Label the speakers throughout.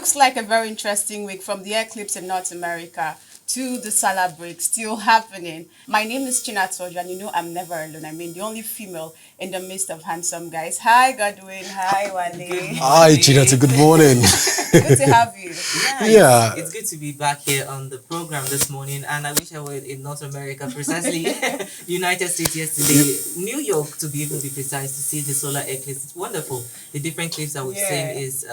Speaker 1: looks like a very interesting week from the eclipse in North America to the Salah break still happening. My name is Chinatoja, and you know I'm never alone. I mean, the only female in the midst of handsome guys. Hi, Godwin. Hi, Wale.
Speaker 2: Hi, Chinatu. Good morning.
Speaker 1: Good to have you.
Speaker 3: Yeah, it's good to be back here on the program this morning, and I wish I were in North America, precisely United States yesterday, New York to be even be precise, to see the solar eclipse. It's wonderful. The different clips that we've seen is,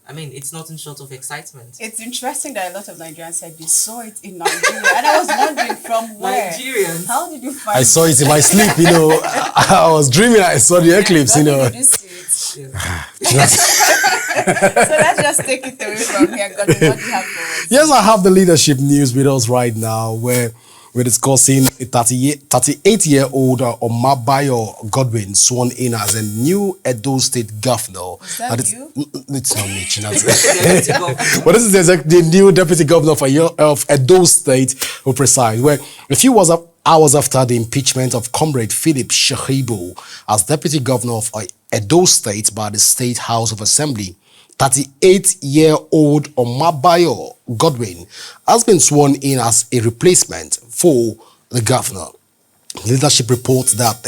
Speaker 3: I mean, it's nothing short of excitement.
Speaker 1: It's interesting that a lot of Nigerians said they saw it in Nigeria, and I was wondering from where.
Speaker 3: Nigerians.
Speaker 1: How did you find?
Speaker 2: I saw it in my sleep. I was dreaming. I saw the eclipse.
Speaker 1: Did you see it? So let's just take it away from here. God, what do you have for us?
Speaker 2: Yes, I have the leadership news with us right now, where we're discussing a 38-year-old Omabayo Godwin sworn in as a new Edo State governor.
Speaker 1: Is that you?
Speaker 2: It's not me, Chinatu. But this is the new deputy governor of Edo State, who presides, where a few hours after the impeachment of Comrade Philip Shehibu as deputy governor of Edo State by the State House of Assembly, 38-year-old Omabayo Godwin has been sworn in as a replacement for the governor. Leadership reports that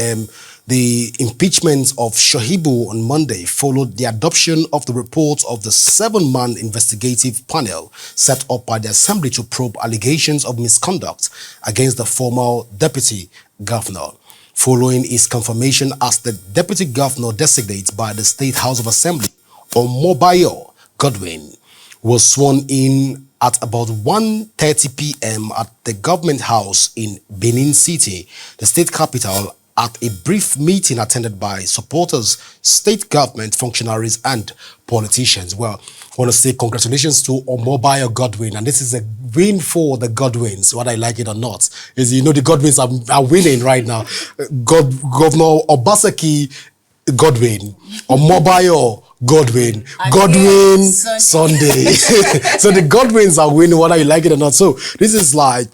Speaker 2: the impeachment of Shehibu on Monday followed the adoption of the report of the 7-man investigative panel set up by the Assembly to probe allegations of misconduct against the former deputy governor. Following his confirmation as the deputy governor designate by the State House of Assembly, Omobayo Godwin was sworn in at about 1:30 p.m. at the government house in Benin City, the state capital, at a brief meeting attended by supporters, state government functionaries, and politicians. Well, I want to say congratulations to Omobayo Godwin, and this is a win for the Godwins, whether I like it or not. Is the Godwins are winning right now. Governor Obaseki Godwin, Omobayo Godwin, Godwin Sunday. So the Godwins are winning, whether you like it or not. So this is like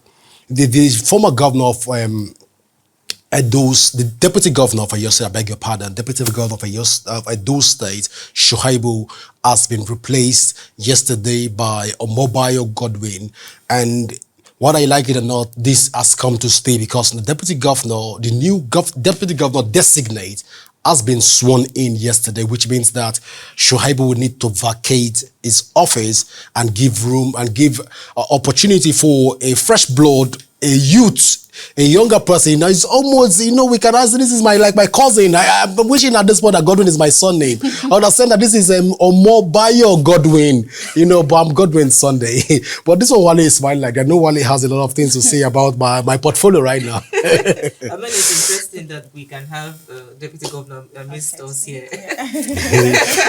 Speaker 2: the former governor of the deputy governor of Edo State, I beg your pardon, deputy governor of Edo State, Shoaibu, has been replaced yesterday by Omobayo Godwin. And whether I like it or not, this has come to stay because the deputy governor, the new deputy governor designate, has been sworn in yesterday, which means that Shoaibu will need to vacate his office and give room and give opportunity for a fresh blood, a youth, a younger person. It's almost, we can ask, this is my cousin. I'm wishing at this point that Godwin is my son name. I understand that this is Omobayo Godwin, but I'm Godwin Sunday. But this one, Wale is smiling like I know Wale has a lot of things to say about my portfolio right now.
Speaker 3: I mean, it's interesting that we can have Deputy Governor amidst us here.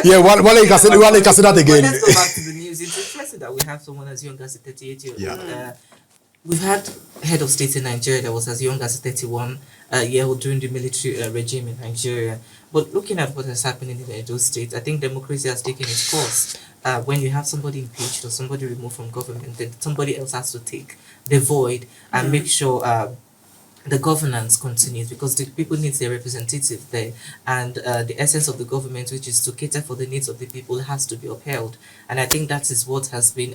Speaker 2: Yeah, Wale can say that again.
Speaker 3: Let's go back to the news. It's interesting that we have someone as young as a 38-year-old.
Speaker 2: Yeah.
Speaker 3: We've had head of state in Nigeria that was as young as 31-year-old during the military regime in Nigeria. But looking at what is happening in Edo State, I think democracy has taken its course. When you have somebody impeached or somebody removed from government, then somebody else has to take the void and make sure the governance continues, because the people need their representative there, and the essence of the government, which is to cater for the needs of the people, has to be upheld. And I think that is what has been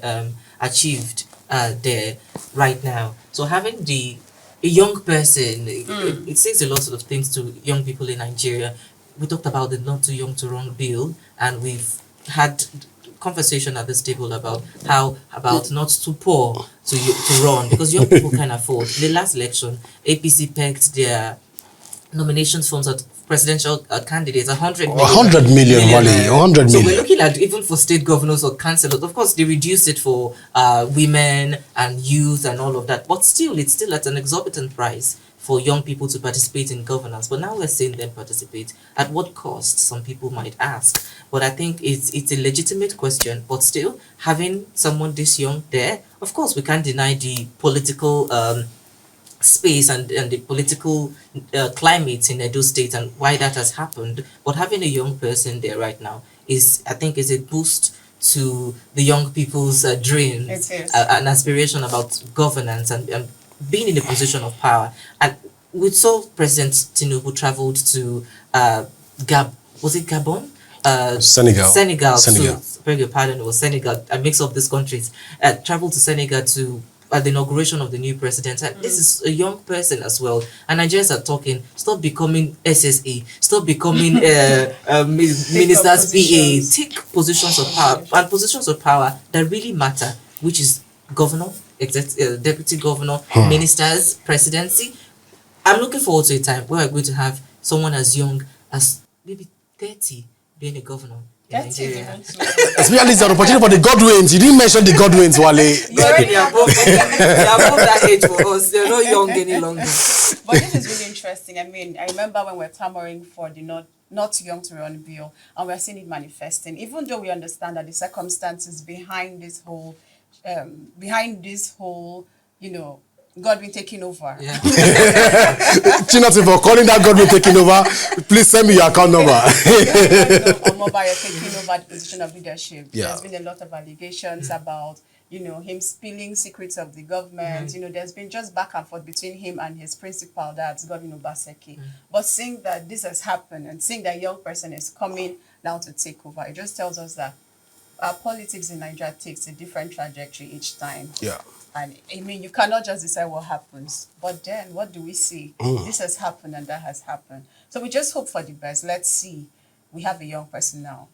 Speaker 3: achieved there right now. So having a young person, it says a lot of things to young people in Nigeria. We talked about the Not Too Young to Run bill, and we've had conversation at this table about not too poor to run, because young people can afford. In the last election, APC pegged their nominations forms at presidential candidates 100 million.
Speaker 2: 100 million, Wale. 100 million.
Speaker 3: So we're looking at, even for state governors or councillors, of course they reduced it for women and youth and all of that, but still it's still at an exorbitant price for young people to participate in governance. But now we're seeing them participate. At what cost, some people might ask. But I think it's a legitimate question. But still, having someone this young there, of course, we can't deny the political space and the political climate in Edo State and why that has happened. But having a young person there right now I think is a boost to the young people's dreams and aspiration about governance and being in a position of power. And we saw President Tinubu traveled to Gabon
Speaker 2: Senegal.
Speaker 3: Senegal
Speaker 2: Senegal.
Speaker 3: to, beg your pardon, it was Senegal, a mix of these countries, traveled to Senegal to at the inauguration of the new president. And this is a young person as well. And Nigerians are talking, stop becoming SSA, stop becoming minister's PA, take positions of power, and positions of power that really matter, which is governor, deputy governor, ministers, presidency. I'm looking forward to a time where we're going to have someone as young as maybe 30 being a governor in
Speaker 1: That is
Speaker 3: Nigeria.
Speaker 1: even too
Speaker 2: Especially it's an opportunity for the Godwins. You didn't mention the Godwins, Wale.
Speaker 3: You're already above, you're above that age for us. They're not young any longer.
Speaker 1: But this is really interesting. I mean, I remember when we're clamoring for the not too young to run bill, and we're seeing it manifesting. Even though we understand that the circumstances behind this whole, God been taking over.
Speaker 3: Yeah.
Speaker 2: Chinatu, for calling that Godwin taking over, please send me your account number.
Speaker 1: Mobile taking over the position of leadership.
Speaker 2: Yeah.
Speaker 1: There's been a lot of allegations about, him spilling secrets of the government. There's been just back and forth between him and his principal, that's Governor Obaseki. But seeing that this has happened and seeing that young person is coming now to take over, it just tells us that our politics in Nigeria takes a different trajectory each time.
Speaker 2: Yeah.
Speaker 1: And I mean, you cannot just decide what happens. But then, what do we see? This has happened and that has happened. So we just hope for the best. Let's see. We have a young person now.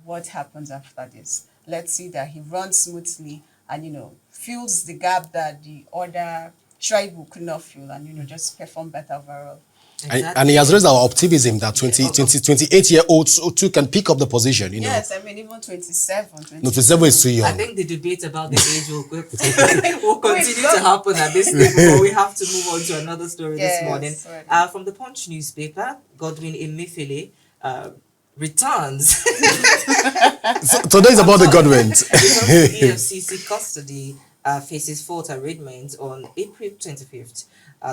Speaker 1: What happens after this? Let's see that he runs smoothly and, fills the gap that the other tribe could not fill and, just perform better overall.
Speaker 2: And he has raised our optimism that 28-year-olds too can pick up the position,
Speaker 1: Yes, I mean, even 27.
Speaker 2: No, 27 is too young.
Speaker 3: I think the debate about the age will continue to happen at this level, but we have to move on to another story this morning. From the Punch newspaper, Godwin Emefiele returns.
Speaker 2: So today is about the Godwins.
Speaker 3: EFCC custody faces fourth arraignment on April 25th.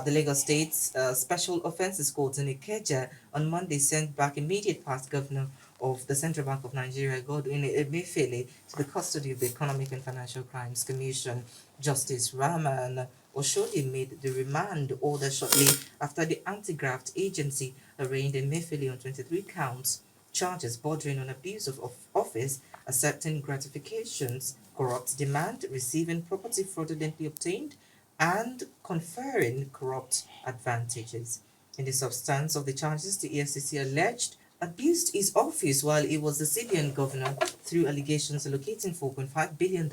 Speaker 3: The Lagos State Special Offences Court in Ikeja on Monday sent back immediate past governor of the Central Bank of Nigeria, Godwin Emefiele, to the custody of the Economic and Financial Crimes Commission. Justice Rahman Oshodi made the remand order shortly after the anti-graft agency arraigned Emefiele on 23 counts, charges bordering on abuse of office, accepting gratifications, corrupt demand, receiving property fraudulently obtained, and conferring corrupt advantages. In the substance of the charges, the EFCC alleged abused his office while he was the CBN governor through allegations allocating $4.5 billion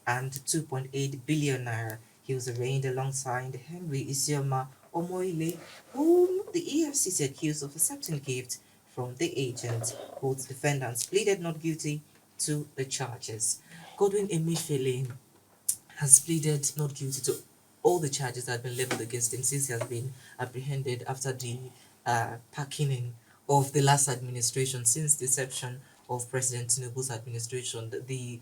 Speaker 3: and 2.8 billion naira. He was arraigned alongside Henry Isioma Omoile, whom the EFCC accused of accepting gifts from the agent. Both defendants pleaded not guilty to the charges. Godwin Emefiele has pleaded not guilty to all the charges that have been leveled against him since he has been apprehended after the packing of the last administration. Since the inception of President Tinubu's administration, the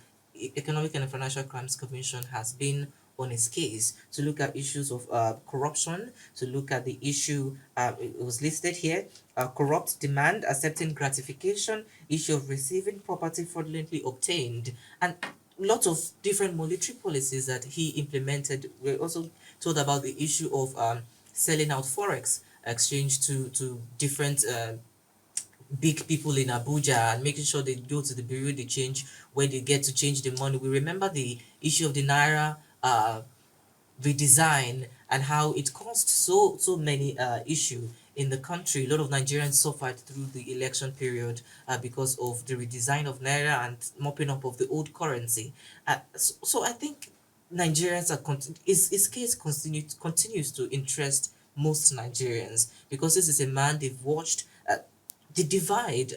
Speaker 3: Economic and Financial Crimes Commission has been on its case to look at issues of corruption, to look at the issue, it was listed here, corrupt demand, accepting gratification, issue of receiving property fraudulently obtained, and lots of different monetary policies that he implemented. We're also told about the issue of selling out forex exchange to different big people in Abuja and making sure they go to the bureau de change where they get to change the money. We remember the issue of the naira redesign and how it caused so many issues in the country. A lot of Nigerians suffered through the election period because of the redesign of naira and mopping up of the old currency. So I think Nigerians his case continues to interest most Nigerians because this is a man they've watched the divide.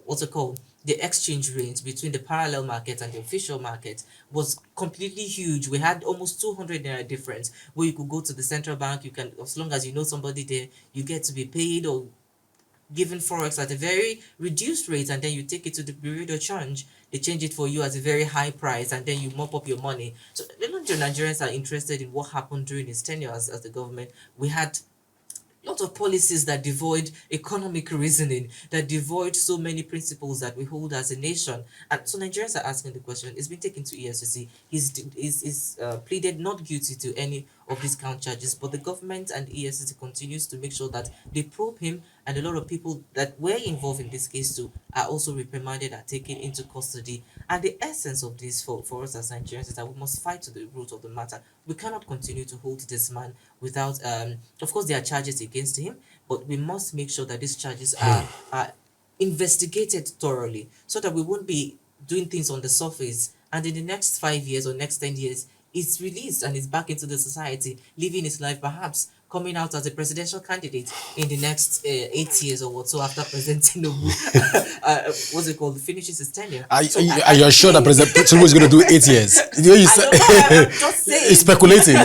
Speaker 3: What's it called? The exchange rate between the parallel market and the official market was completely huge. We had almost 200 naira difference where you could go to the central bank, you can, as long as you know somebody there, you get to be paid or given forex at a very reduced rate, and then you take it to the bureau de change, they change it for you at a very high price, and then you mop up your money. So a lot of Nigerians are interested in what happened during his tenure as the government. We had lot of policies that devoid economic reasoning, that devoid so many principles that we hold as a nation. And so Nigerians are asking the question, it's been taken to EFCC, he's pleaded not guilty to any of these count charges. But the government and the EFCC continues to make sure that they probe him, and a lot of people that were involved in this case too are also reprimanded and taken into custody. And the essence of this for us as Nigerians is that we must fight to the root of the matter. We cannot continue to hold this man without, of course, there are charges against him, but we must make sure that these charges are investigated thoroughly so that we won't be doing things on the surface and in the next 5 years or next 10 years it's released and it's back into the society living his life, perhaps coming out as a presidential candidate in the next 8 years or what so after President Tinubu what's it called finishes his tenure. So
Speaker 2: Are you sure that President Tinubu is going to do 8 years?
Speaker 3: I don't know, I'm just saying.
Speaker 2: It's speculating.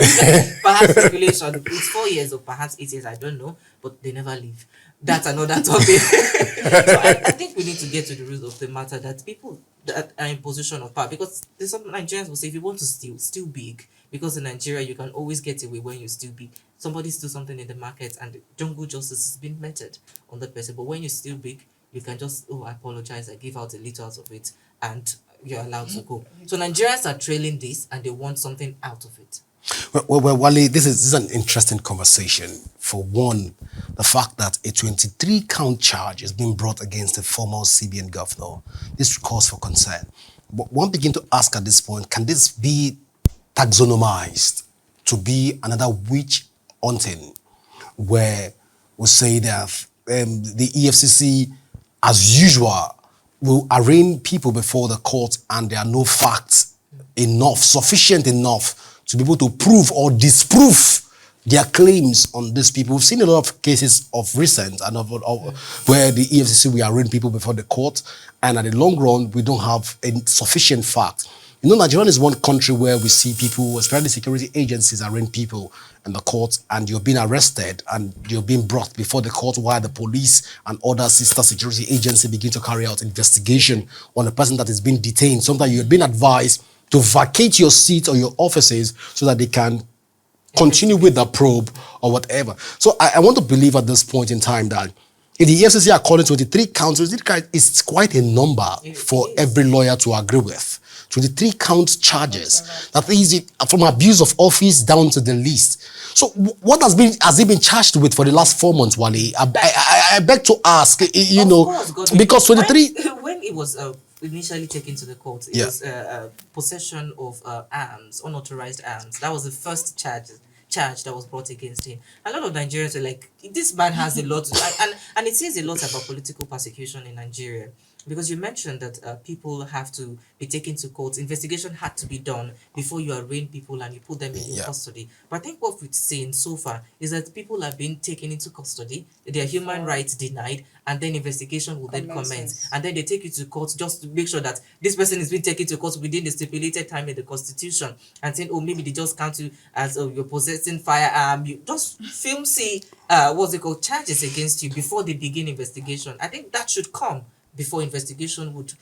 Speaker 3: Perhaps speculation. It's 4 years or perhaps 8 years, I don't know, but they never leave. That's another topic. So I think we need to get to the root of the matter that people that are in position of power, because there's some Nigerians will say if you want to steal big, because in Nigeria you can always get away when you steal big. Somebody steal something in the market and jungle justice has been meted on that person. But when you steal big, you can just, I apologize, I give out a little out of it, and you're allowed to go. So Nigerians are trailing this and they want something out of it.
Speaker 2: Well, Wale, this is an interesting conversation. For one, the fact that a 23 count charge is being brought against a former CBN governor, this cause for concern. But one begin to ask at this point, can this be taxonomized to be another witch hunting, where we say that the EFCC, as usual, will arraign people before the court and there are no facts sufficient enough to be able to prove or disprove their claims on these people. We've seen a lot of cases of recent and where the EFCC will arraign people before the court, and at the long run, we don't have a sufficient fact. You know, Nigeria is one country where we see people, especially security agencies, arraign people in the court, and you're being arrested and you're being brought before the court while the police and other sister security agencies begin to carry out investigation on a person that is being detained. Sometimes you're being advised to vacate your seat or your offices so that they can continue with the probe or whatever. So I want to believe at this point in time that if the EFCC are calling 23 counts, it's quite a number for every lawyer to agree with. 23 count charges. That is from abuse of office down to the least. So what has he been charged with for the last 4 months, Wale? I beg to ask, because 23...
Speaker 3: When it was initially taken to the court, it was possession of arms, unauthorized arms. That was the first charge that was brought against him. A lot of Nigerians were like, this man has a lot and it says a lot about political persecution in Nigeria. Because you mentioned that people have to be taken to court. Investigation had to be done before you arraign people and you put them in custody. But I think what we've seen so far is that people are being taken into custody, their human rights denied, and then investigation will then commence. And then they take you to court just to make sure that this person is being taken to court within the stipulated time in the constitution, and saying, maybe they just count you as you're possessing firearm. You just charges against you before they begin investigation. I think that should come before investigation would,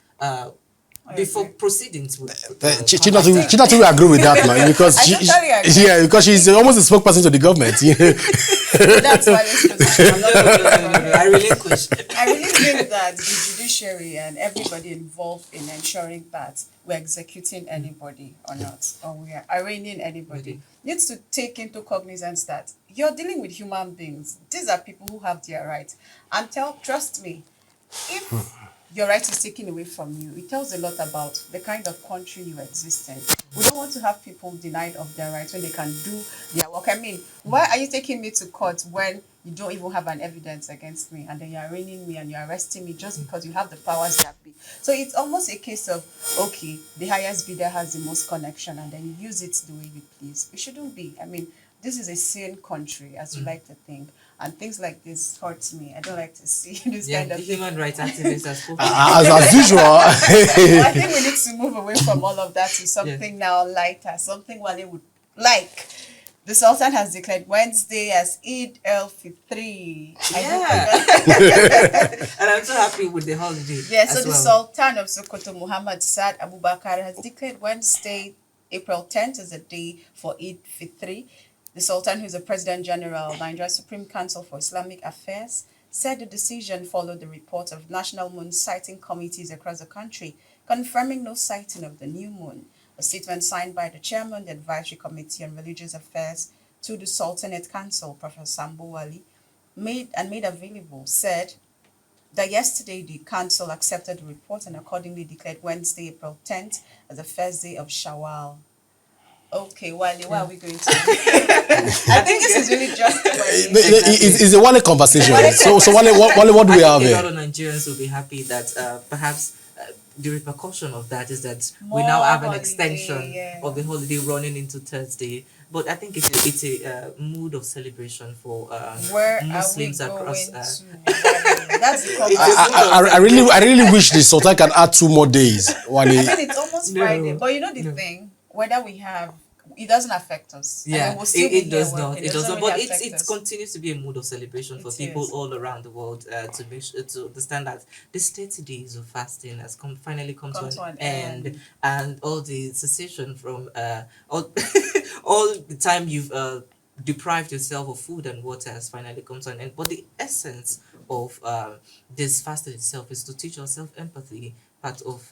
Speaker 3: before proceedings would.
Speaker 2: Chinatu will agree with that, man, because because she's almost a spokesperson to the government.
Speaker 1: That's why this position.
Speaker 3: I relinquish.
Speaker 1: I really think that the judiciary and everybody involved in ensuring that we're executing anybody or not, or we are arraigning anybody, needs to take into cognizance that you're dealing with human beings. These are people who have their rights. And trust me, if your right is taken away from you, it tells a lot about the kind of country you exist in. We don't want to have people denied of their rights when they can do their work. I mean, why are you taking me to court when you don't even have an evidence against me, and then you're arraigning me and you're arresting me just because you have the powers that be? So it's almost a case of, okay, the highest bidder has the most connection, and then you use it the way you please. It shouldn't be. I mean, this is a sane country, as you like to think. And things like this hurts me. I don't like to see this kind of
Speaker 3: the human rights activists are spoken.
Speaker 2: As usual.
Speaker 1: I think we need to move away from all of that to something now lighter, something Wale would like. The Sultan has declared Wednesday as Eid al-Fitr.
Speaker 3: And I'm so happy with the holiday.
Speaker 1: Yeah, so the Sultan of Sokoto, Muhammad Saad Abubakar, has declared Wednesday, April 10th, as a day for Eid Fitr. The Sultan, who is the President General of Nigeria's Supreme Council for Islamic Affairs, said the decision followed the report of national moon sighting committees across the country, confirming no sighting of the new moon. A statement signed by the chairman of the Advisory Committee on Religious Affairs, to the Sultanate Council, Professor Sambuwali, made available, said that yesterday the council accepted the report and accordingly declared Wednesday, April 10th as the first day of Shawwal. Okay, Wale, what are we going to do? I think this is really just for you.
Speaker 2: It's a Wale conversation. So Wale, what do we
Speaker 3: I
Speaker 2: have
Speaker 3: think a
Speaker 2: here?
Speaker 3: lot of Nigerians will be happy that perhaps the repercussion of that is that we
Speaker 1: More
Speaker 3: now have an
Speaker 1: holiday,
Speaker 3: extension
Speaker 1: yeah.
Speaker 3: of the holiday running into Thursday. But I think it's a mood of celebration for
Speaker 1: Where are we
Speaker 3: Muslims
Speaker 1: going
Speaker 3: across.
Speaker 1: to? That's the problem.
Speaker 2: I really wish the Sultan can add 2 more days. Wale.
Speaker 1: I mean, it's almost
Speaker 3: No,
Speaker 1: Friday, but you know the
Speaker 3: no.
Speaker 1: thing, whether we have, it doesn't affect us. I
Speaker 3: Yeah,
Speaker 1: mean, we'll still be
Speaker 3: it
Speaker 1: here
Speaker 3: does
Speaker 1: working.
Speaker 3: not. It does not.
Speaker 1: really
Speaker 3: But
Speaker 1: affect
Speaker 3: it
Speaker 1: us.
Speaker 3: continues to be a mood of celebration for
Speaker 1: It
Speaker 3: people
Speaker 1: is.
Speaker 3: all around the world to make sure to understand that this 30 days of fasting has finally come to an end, and all the cessation from all all the time you've deprived yourself of food and water has finally come to an end. But the essence of this fasting itself is to teach yourself empathy. Part of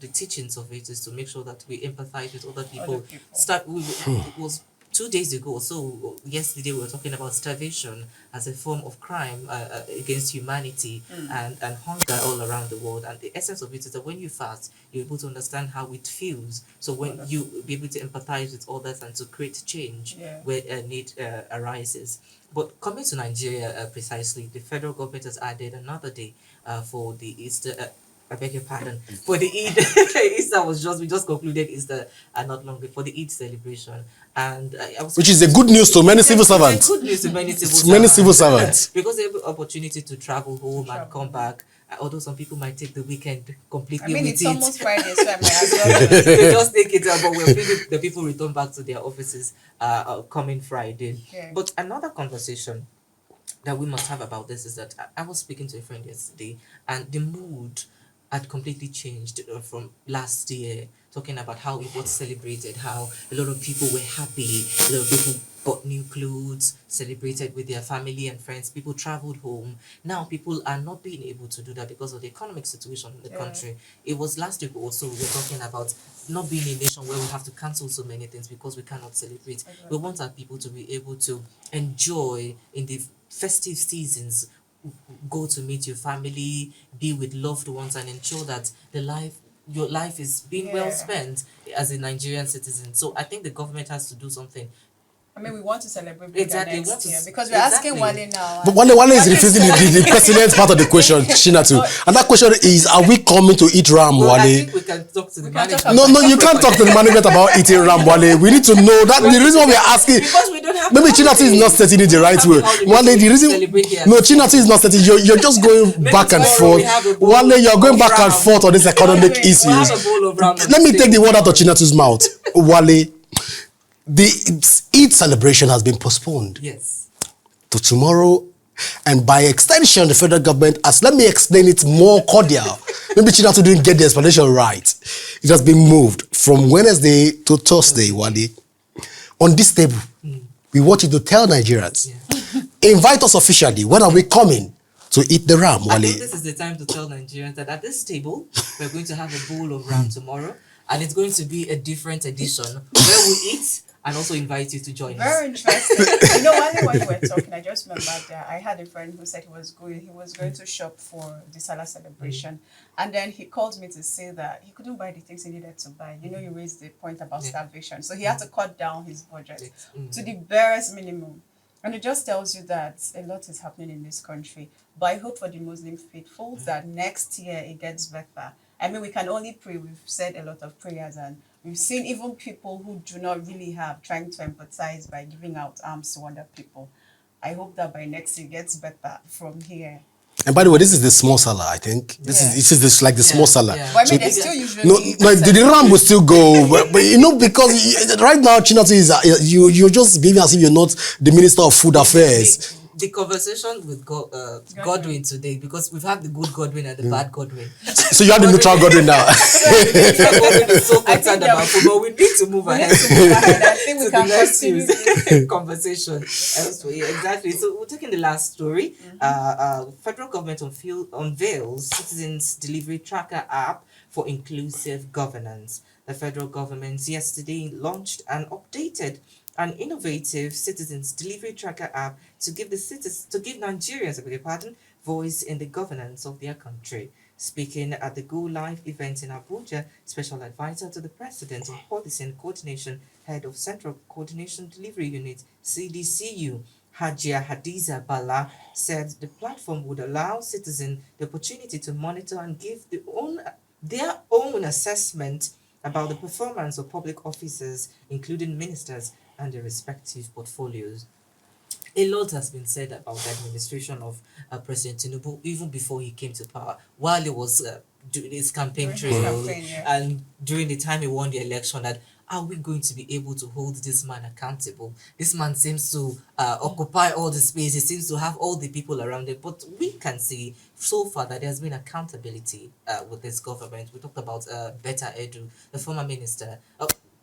Speaker 3: the teachings of it is to make sure that we empathize with other people. It was 2 days ago, so yesterday we were talking about starvation as a form of crime against humanity and hunger all around the world. And the essence of it is that when you fast, you're able to understand how it feels. So when you be able to empathize with others and to create change where a need arises. But coming to Nigeria precisely, the federal government has added another day for the Easter. I beg your pardon. For the Eid, Easter we just concluded Easter not long before the Eid celebration, and I was
Speaker 2: Which is a good news to many civil servants.
Speaker 3: Good news to many
Speaker 2: Civil servants.
Speaker 3: because they have the opportunity to travel home and come back. Although some people might take the weekend completely
Speaker 1: I mean,
Speaker 3: with
Speaker 1: it's
Speaker 3: it.
Speaker 1: almost Friday, so I might as well.
Speaker 3: They just take it out, but we're feeling the people return back to their offices coming Friday.
Speaker 1: Yeah.
Speaker 3: But another conversation that we must have about this is that I was speaking to a friend yesterday, and the mood had completely changed from last year, talking about how it was celebrated, how a lot of people were happy, a lot of people got new clothes, celebrated with their family and friends, people traveled home. Now people are not being able to do that because of the economic situation in the country. It was last week also we were talking about not being a nation where we have to cancel so many things because we cannot celebrate. We want our people to be able to enjoy in the festive seasons, go to meet your family, be with loved ones, and ensure that your life is being well spent as a Nigerian citizen. So I think the government has to do something.
Speaker 1: I mean, we want to celebrate bigger
Speaker 3: Exactly,
Speaker 1: next
Speaker 3: want to
Speaker 1: year
Speaker 3: s-
Speaker 1: because we're asking
Speaker 3: exactly.
Speaker 1: Wale now.
Speaker 2: But Wale is refusing the president part of the question, Shinatu. And that question is, are we coming to eat ram,
Speaker 3: Well, I
Speaker 2: Wale?
Speaker 3: think we can talk to the
Speaker 1: can talk
Speaker 3: management.
Speaker 2: No, you can't talk to the management about eating ram, Wale. We need to know that the reason why we are asking.
Speaker 3: Because we don't have
Speaker 2: Maybe Chinatu is not setting it the right way. Wale, the reason no, Chinatu is not setting. You're just going back and
Speaker 3: tomorrow
Speaker 2: forth.
Speaker 3: we have a bowl
Speaker 2: Wale, you're going
Speaker 3: of
Speaker 2: back and
Speaker 3: ram.
Speaker 2: forth on this economic
Speaker 1: Wale,
Speaker 2: issues.
Speaker 3: We'll have a bowl of ram on
Speaker 2: Let me
Speaker 3: the
Speaker 2: take the
Speaker 3: table.
Speaker 2: word out of Chinatu's mouth. Wale, the Eid celebration has been postponed
Speaker 3: Yes.
Speaker 2: to tomorrow, and by extension, the federal government has, let me explain it more cordial. Maybe Chinatu didn't get the explanation right. It has been moved from Wednesday to Thursday, Wale. On this table, we want you to tell Nigerians, invite us officially. When are we coming to eat the ram,
Speaker 3: I
Speaker 2: Wale?
Speaker 3: think this is the time to tell Nigerians that at this table, we're going to have a bowl of ram tomorrow, and it's going to be a different edition where we eat and also invite you to join us.
Speaker 1: Very interesting. You know, while you were talking, I just remembered that I had a friend who said he was going to shop for the Salah celebration. And then he called me to say that he couldn't buy the things he needed to buy. You know, you raised the point about starvation. So he had to cut down his budget to the barest minimum. And it just tells you that a lot is happening in this country. But I hope for the Muslim faithful that next year it gets better. I mean, we can only pray. We've said a lot of prayers, and we've seen even people who do not really have trying to empathize by giving out arms to other people. I hope that by next year it gets better from here.
Speaker 2: And by the way, this is the small Salah, I think. This is like the small Salah.
Speaker 3: Yeah.
Speaker 1: But I
Speaker 2: So
Speaker 1: mean, they still usually
Speaker 2: the ram will still go, but you know, because right now Chinatu is you're just behaving as if you're not the Minister of Food Affairs.
Speaker 3: The conversation with Godwin today, because we've had the good Godwin and the bad Godwin.
Speaker 2: So you have the neutral Godwin now.
Speaker 3: Godwin is so
Speaker 1: I think
Speaker 3: concerned
Speaker 1: that
Speaker 3: about football. We need to move ahead.
Speaker 1: I think we
Speaker 3: To
Speaker 1: can
Speaker 3: the next
Speaker 1: continue.
Speaker 3: news conversation elsewhere. Yeah, exactly. So we're taking the last story. Federal government unveils citizens delivery tracker app for inclusive governance. The federal government yesterday launched an updated an innovative citizens delivery tracker app to give Nigerians, I beg your pardon, voice in the governance of their country. Speaking at the Go Live event in Abuja, Special Advisor to the President on Policy and Coordination, Head of Central Coordination Delivery Unit, CDCU, Hajia Hadiza Bala, said the platform would allow citizens the opportunity to monitor and give their own assessment about the performance of public officers, including ministers and their respective portfolios. A lot has been said about the administration of President Tinubu even before he came to power, while he was doing his campaign trail and during the time he won the election. That are we going to be able to hold this man accountable? This man seems to occupy all the space. He seems to have all the people around him. But we can see so far that there has been accountability with this government. We talked about Betta Edu, the former minister.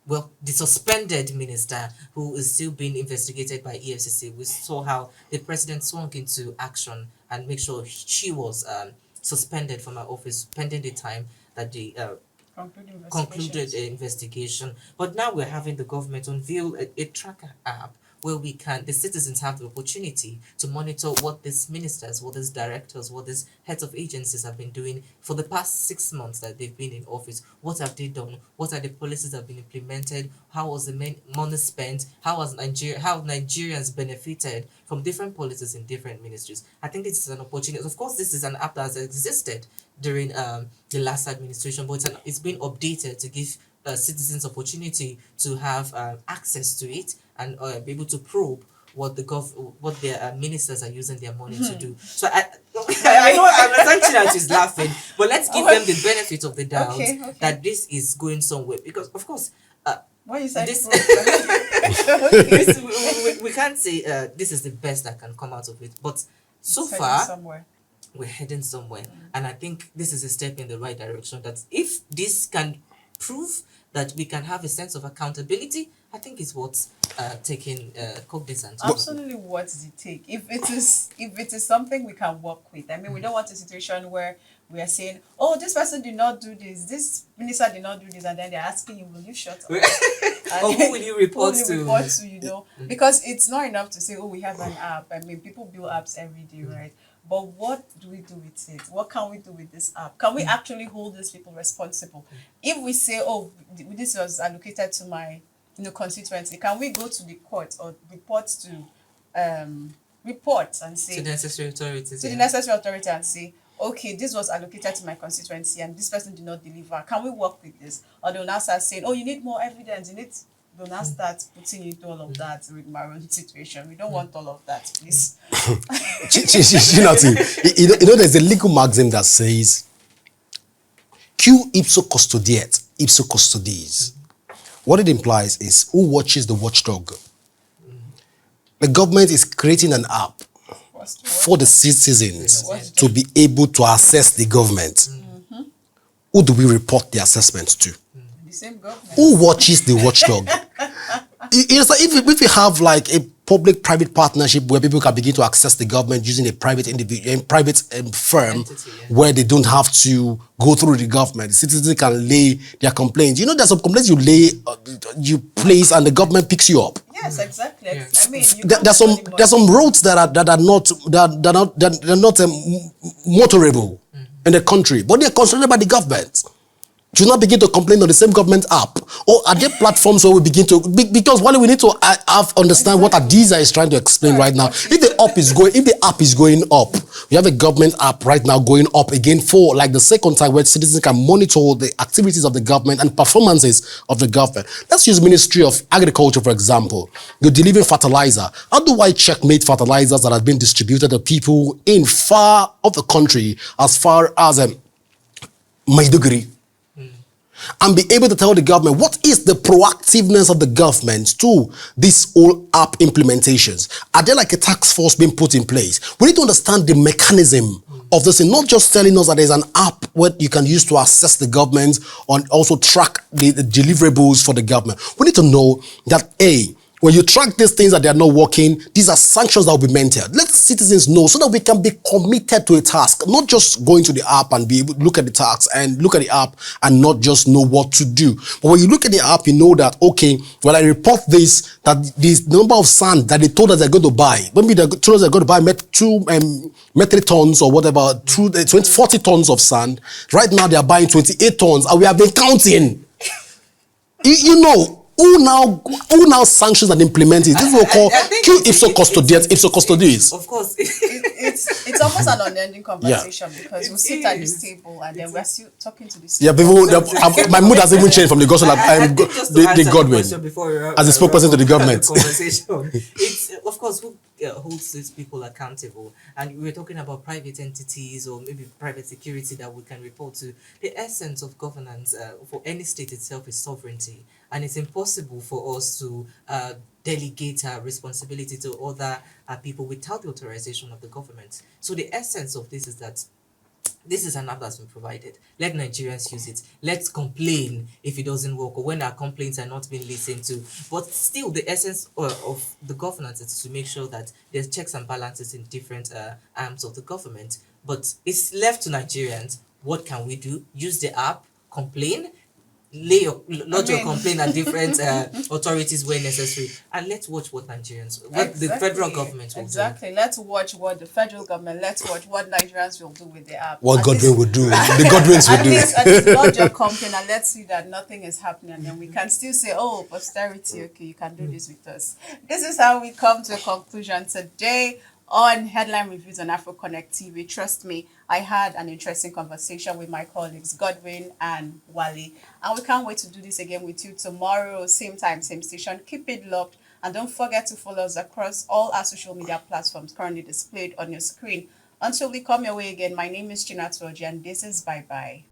Speaker 3: The suspended minister who is still being investigated by EFCC. We saw how the president swung into action and make sure she was suspended from her office pending the time that the concluded the investigation. But now we're having the government unveil a tracker app where the citizens have the opportunity to monitor what these ministers, what these directors, what these heads of agencies have been doing for the past 6 months that they've been in office. What have they done? What are the policies that have been implemented? How was the money spent? How Nigerians benefited from different policies in different ministries? I think this is an opportunity. Of course, this is an app that has existed during the last administration, but it's been updated to give citizens opportunity to have access to it and be able to probe what their ministers are using their money to do. So I know I'm Sanchina is laughing, but let's give them the benefit of the doubt that this is going somewhere, because of course
Speaker 1: what you said
Speaker 3: this, we can't say this is the best that can come out of it, but so far we're heading somewhere. And I think this is a step in the right direction, that if this can prove that we can have a sense of accountability, I think it's worth taking cognizance of.
Speaker 1: Absolutely, what does it take? If it is something we can work with. I mean, we don't want a situation where we are saying, oh, this person did not do this minister did not do this, and then they're asking you, will you shut up?
Speaker 3: Or who will you report
Speaker 1: to? You know, because it's not enough to say, oh, we have an app. I mean, people build apps every day, right? But what do we do with it? What can we do with this app? Can we actually hold these people responsible? If we say, oh, this was allocated to my constituency, can we go to the court or report and say
Speaker 3: to the necessary authorities?
Speaker 1: The necessary authority and say, okay, this was allocated to my constituency and this person did not deliver. Can we work with this? Or they'll now start saying, oh, you need more evidence. They'll now start putting you into all of that with my own situation. We don't want all of that, please.
Speaker 2: There's a legal maxim that says, Q ipso custodiet, ipso custodies. What it implies is, who watches the watchdog? The government is creating an app for the citizens to be able to assess the government. Who do we report the assessments to?
Speaker 1: The same government.
Speaker 2: Who watches the watchdog? If we have like a public-private partnership where people can begin to access the government using a private firm where they don't have to go through the government, the citizens can lay their complaints. There's some complaints you place and the government picks you up.
Speaker 1: Yes, exactly. Yeah. I mean,
Speaker 2: there's some roads that are not motorable in the country, but they're controlled by the government. Do not begin to complain on the same government app, or are there platforms where we begin to, because what we need to understand what Adiza is trying to explain right now. If the app is going up, we have a government app right now going up again for like the second time, where citizens can monitor the activities of the government and performances of the government. Let's use Ministry of Agriculture, for example. You're delivering fertilizer. How do I checkmate fertilizers that have been distributed to people in far of the country, as far as Maiduguri? And be able to tell the government what is the proactiveness of the government to these all app implementations. Are there like a task force being put in place? We need to understand the mechanism of this, and not just telling us that there's an app where you can use to assess the government and also track the deliverables for the government. We need to know that When you track these things that they are not working, these are sanctions that will be mentored. Let citizens know so that we can be committed to a task, not just going to the app and be able to look at the task and look at the app and not just know what to do. But when you look at the app, you know that, okay, when I report this, that this number of sand that they told us they're going to buy, maybe they told us they're going to buy metric tons or whatever, 40 tons of sand. Right now they are buying 28 tons and we have been counting. You know, who now sanctions and implements it? This is what we call kill ipso custodiet, ipso custodies.
Speaker 3: Of course.
Speaker 1: It's almost an unending conversation because we sit at this table and then we're still talking to this.
Speaker 2: Yeah, people. My mood has even changed from the gospel. The Godwin as a spokesperson to the government.
Speaker 3: Conversation. It's of course who holds these people accountable, and we were talking about private entities or maybe private security that we can report to. The essence of governance for any state itself is sovereignty, and it's impossible for us to delegate our responsibility to other people without the authorization of the government. So the essence of this is that this is an app that's been provided. Let Nigerians use it. Let's complain if it doesn't work or when our complaints are not being listened to. But still, the essence of the governance is to make sure that there's checks and balances in different arms of the government. But it's left to Nigerians. What can we do? Use the app, complain, lodge your complaint at different authorities where necessary, and let's watch what the federal government will
Speaker 1: do. Let's watch what the federal government. Let's watch what Nigerians will do with the app.
Speaker 2: What Godwin will do. The Godwins will do.
Speaker 1: At least lodge your complaint and let's see that nothing is happening, and then we can still say, "Oh, posterity, okay, you can do this with us." This is how we come to a conclusion today on Headline Reviews on AfroConnect TV. Trust me, I had an interesting conversation with my colleagues Godwin and Wale, and we can't wait to do this again with you tomorrow, same time, same station. Keep it locked, and don't forget to follow us across all our social media platforms currently displayed on your screen. Until we come your way again, my name is Chinatoji, and this is Bye Bye.